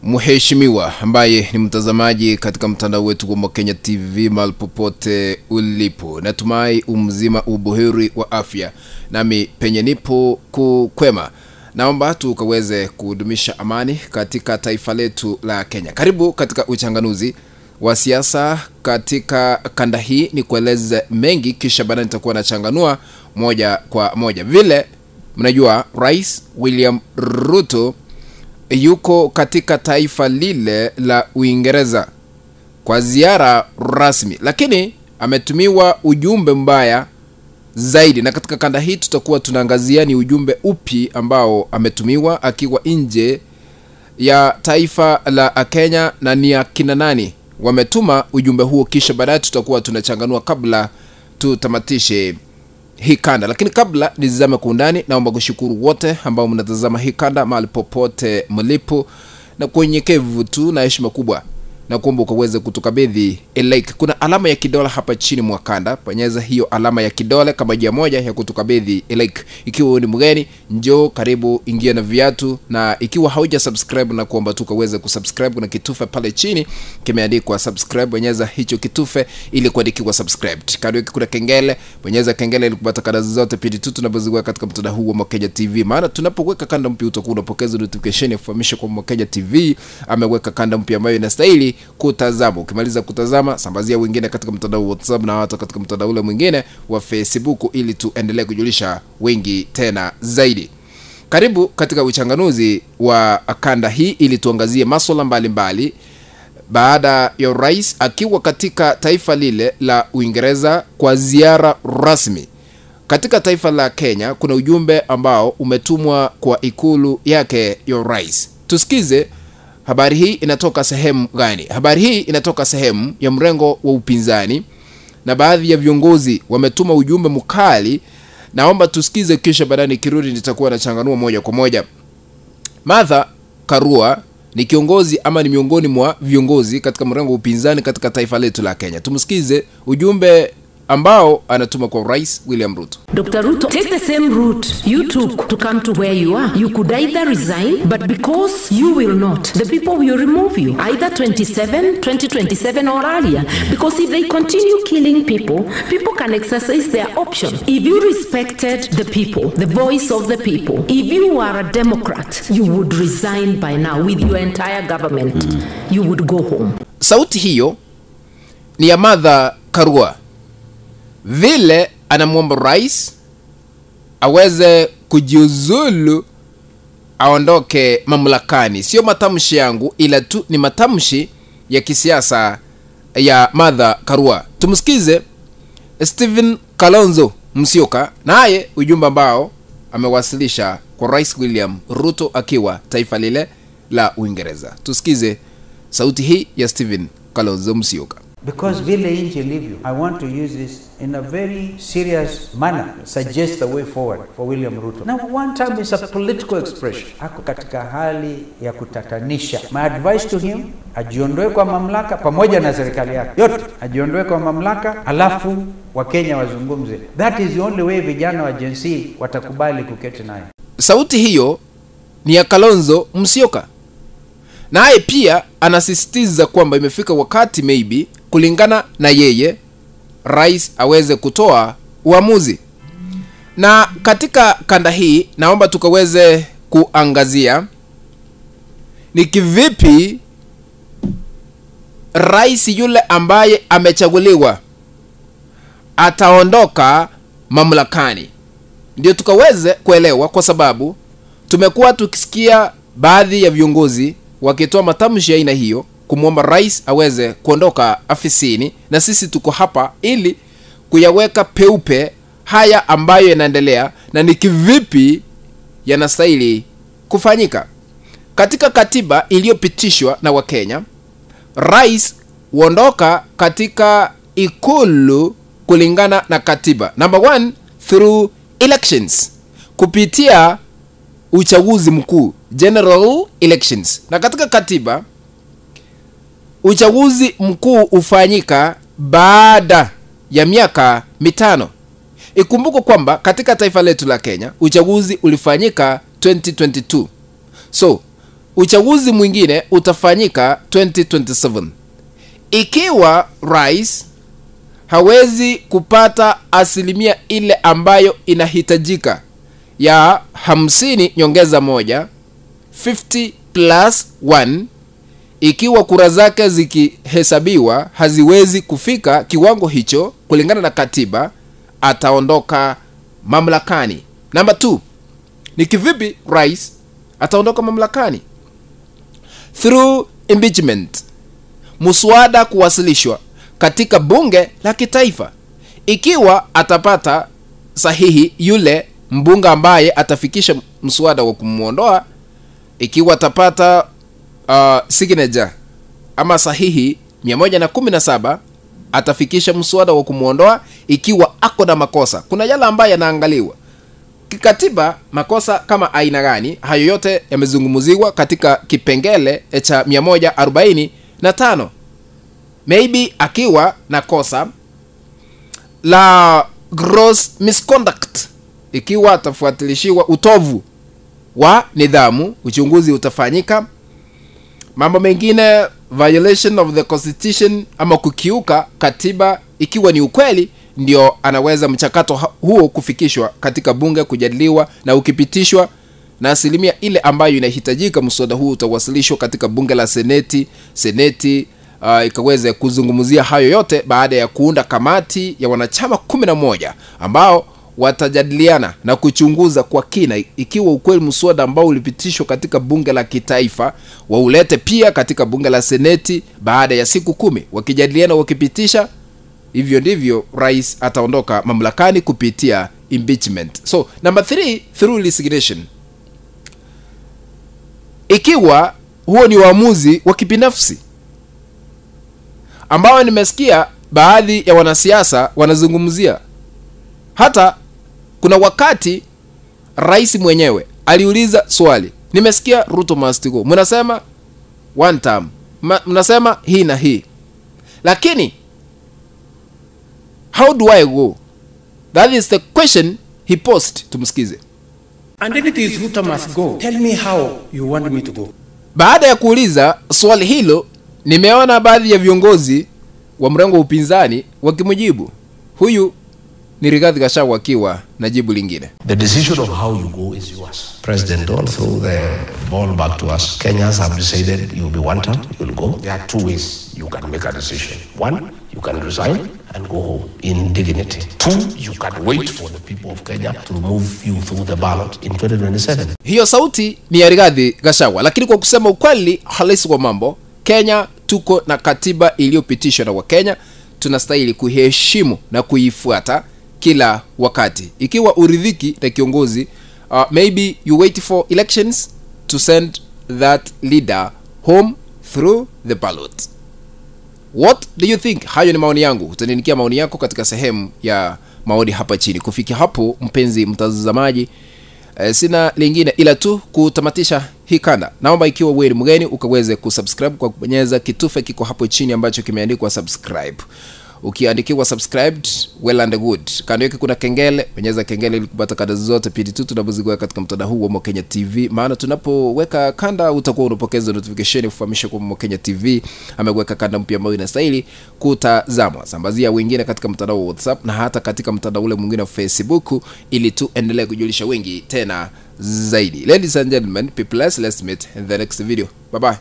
Mheshimiwa ambaye ni mtazamaji katika mtandao wetu wa Mkenya TV mahali popote ulipo, natumai umzima ubuheri wa afya, nami penye nipo kukwema. Naomba tukaweze kudumisha amani katika taifa letu la Kenya. Karibu katika uchanganuzi wa siasa katika kanda hii, ni kueleza mengi kisha baadaye nitakuwa nachanganua moja kwa moja. Vile mnajua Rais William Ruto yuko katika taifa lile la Uingereza kwa ziara rasmi, lakini ametumiwa ujumbe mbaya zaidi, na katika kanda hii tutakuwa tunaangazia ni ujumbe upi ambao ametumiwa akiwa nje ya taifa la Kenya na ni akina nani wametuma ujumbe huo, kisha baadaye tutakuwa tunachanganua kabla tutamatishe hii kanda. Lakini kabla nizame kwa undani, naomba kushukuru wote ambao mnatazama hii kanda mahali popote mlipo, na kwa unyenyekevu tu na heshima kubwa na kuomba ukaweze kutukabidhi like. Kuna alama ya kidole hapa chini mwa kanda, bonyeza hiyo alama ya kidole kama njia moja ya kutukabidhi like. Ikiwa ni mgeni, njoo karibu, ingia na viatu, na ikiwa hauja subscribe na kuomba tukaweze kusubscribe. Kuna kitufe pale chini kimeandikwa subscribe, bonyeza hicho kitufe ili kuandikiwa subscribed. Kando yake kuna kengele, bonyeza kengele ili kupata kanda zote pindi tu tunapoziweka katika mtandao huu wa Mkenya TV. Maana tunapoweka kanda mpya utakuwa unapokeza notification ya kufahamisha kwa Mkenya TV ameweka kanda mpya ambayo inastahili kutazama. Ukimaliza kutazama, sambazia wengine katika mtandao wa WhatsApp na hata katika mtandao ule mwingine wa Facebook ili tuendelee kujulisha wengi tena zaidi. Karibu katika uchanganuzi wa kanda hii ili tuangazie masuala mbalimbali baada ya rais akiwa katika taifa lile la Uingereza kwa ziara rasmi. Katika taifa la Kenya kuna ujumbe ambao umetumwa kwa ikulu yake ya rais. Tusikize habari hii inatoka sehemu gani. Habari hii inatoka sehemu ya mrengo wa upinzani, na baadhi ya viongozi wametuma ujumbe mkali. Naomba tusikize kisha baadaye nikirudi nitakuwa na changanua moja kwa moja. Martha Karua ni kiongozi ama ni miongoni mwa viongozi katika mrengo wa upinzani katika taifa letu la Kenya. Tumsikize ujumbe ambao anatuma kwa Rais William Ruto. Dr. Ruto, take the same route you took to come to where you are. You could either resign, but because you will not, the people will remove you, either 2027 or earlier. Because if they continue killing people, people can exercise their option. If you respected the people, the voice of the people, if you are a Democrat, you would resign by now with your entire government. You would go home. Sauti hiyo ni ya Martha Karua. Vile anamuomba rais aweze kujiuzulu, aondoke mamlakani. Sio matamshi yangu, ila tu ni matamshi ya kisiasa ya Martha Karua. Tumsikize Stephen Kalonzo Musyoka naye ujumbe ambao amewasilisha kwa Rais William Ruto akiwa taifa lile la Uingereza. Tusikize sauti hii ya Stephen Kalonzo Musyoka. Because vile inji ilivyo, I want to use this in a very serious manner, suggest the way forward for William Ruto. Now, one time is a political expression. Ako katika hali ya kutatanisha. My advice to him, ajiondoe kwa mamlaka pamoja na serikali yake yote. Ajiondoe kwa mamlaka, alafu Wakenya wazungumze. That is the only way vijana wa Gen Z watakubali kuketi naye. Sauti hiyo ni ya Kalonzo Musyoka. Naye pia anasisitiza kwamba imefika wakati maybe kulingana na yeye rais aweze kutoa uamuzi. Na katika kanda hii naomba tukaweze kuangazia ni kivipi rais yule ambaye amechaguliwa ataondoka mamlakani. Ndio tukaweze kuelewa, kwa sababu tumekuwa tukisikia baadhi ya viongozi wakitoa matamshi ya aina hiyo kumuomba rais aweze kuondoka afisini, na sisi tuko hapa ili kuyaweka peupe haya ambayo yanaendelea na ni kivipi yanastahili kufanyika. Katika katiba iliyopitishwa na Wakenya, rais huondoka katika ikulu kulingana na katiba. Number 1, through elections, kupitia uchaguzi mkuu, general elections. Na katika katiba uchaguzi mkuu ufanyika baada ya miaka 5. Ikumbuko kwamba katika taifa letu la Kenya uchaguzi ulifanyika 2022. So uchaguzi mwingine utafanyika 2027. Ikiwa rais hawezi kupata asilimia ile ambayo inahitajika ya 50 nyongeza moja, 50 plus 1, ikiwa kura zake zikihesabiwa haziwezi kufika kiwango hicho kulingana na katiba, ataondoka mamlakani. Number 2, ni kivipi rais ataondoka mamlakani? Through impeachment. Muswada kuwasilishwa katika bunge la kitaifa. Ikiwa atapata sahihi yule mbunge ambaye atafikisha mswada wa kumuondoa, ikiwa atapata signature ama sahihi 117, atafikisha mswada wa kumuondoa. Ikiwa ako na makosa, kuna yale ambaye yanaangaliwa kikatiba, makosa kama aina gani, hayo yote yamezungumziwa katika kipengele cha 145. Maybe akiwa na kosa la gross misconduct, ikiwa atafuatilishiwa utovu wa nidhamu, uchunguzi utafanyika. Mambo mengine, violation of the constitution ama kukiuka katiba, ikiwa ni ukweli, ndio anaweza mchakato huo kufikishwa katika bunge kujadiliwa, na ukipitishwa na asilimia ile ambayo inahitajika, mswada huu utawasilishwa katika bunge la seneti ikaweze kuzungumzia hayo yote baada ya kuunda kamati ya wanachama 11 ambao watajadiliana na kuchunguza kwa kina ikiwa ukweli mswada ambao ulipitishwa katika bunge la kitaifa waulete pia katika bunge la seneti baada ya siku 10. Wakijadiliana, wakipitisha, hivyo ndivyo rais ataondoka mamlakani kupitia impeachment. So number 3, through resignation. Ikiwa huo ni uamuzi wa kibinafsi ambao nimesikia baadhi ya wanasiasa wanazungumzia. Hata kuna wakati rais mwenyewe aliuliza swali, nimesikia Ruto must go, mnasema one term, mnasema hii na hii, lakini how do I go? That is the question he posed. Tumsikize. And if it is Ruto must go, tell me how you want me to go. Baada ya kuuliza swali hilo, nimeona baadhi ya viongozi wa mrengo wa upinzani wakimjibu. Huyu ni Rigathi Gachagua akiwa na jibu lingine. The decision of how you go is yours. President, don't throw the ball back to us. Kenyans have decided you'll be one term, you'll go. There are 2 ways you can make a decision. 1, you can resign and go home in dignity. 2, you can wait for the people of Kenya to remove you through the ballot in 2027. Hiyo sauti ni ya Rigathi Gachagua, lakini kwa kusema ukweli halisi kwa mambo, Kenya tuko na katiba iliyopitishwa na Wakenya, tunastahili kuheshimu na kuifuata kila wakati. Ikiwa uridhiki na kiongozi, maybe you wait for elections to send that leader home through the ballot. What do you think? Hayo ni maoni yangu. Utaniandikia maoni yako katika sehemu ya maoni hapa chini. Kufikia hapo, mpenzi mtazamaji, sina lingine ila tu kutamatisha hii kanda. Naomba ikiwa wewe ni mgeni ukaweze kusubscribe kwa kubonyeza kitufe kiko hapo chini ambacho kimeandikwa subscribe. Ukiandikiwa subscribed, well and good. Kando yake kuna kengele, bonyeza kengele ili kupata kanda zote pindi tu tunapoziweka katika mtandao huu wa Mokenya TV. Maana tunapoweka kanda utakuwa unapokeza notification kufahamisha kwa Mokenya TV ameweka kanda mpya ambayo inastahili kutazamwa. Sambazia wengine katika mtandao wa WhatsApp na hata katika mtandao ule mwingine wa Facebook ili tu endelee kujulisha wengi tena zaidi. Ladies and gentlemen, people, let's meet in the next video. Bye bye.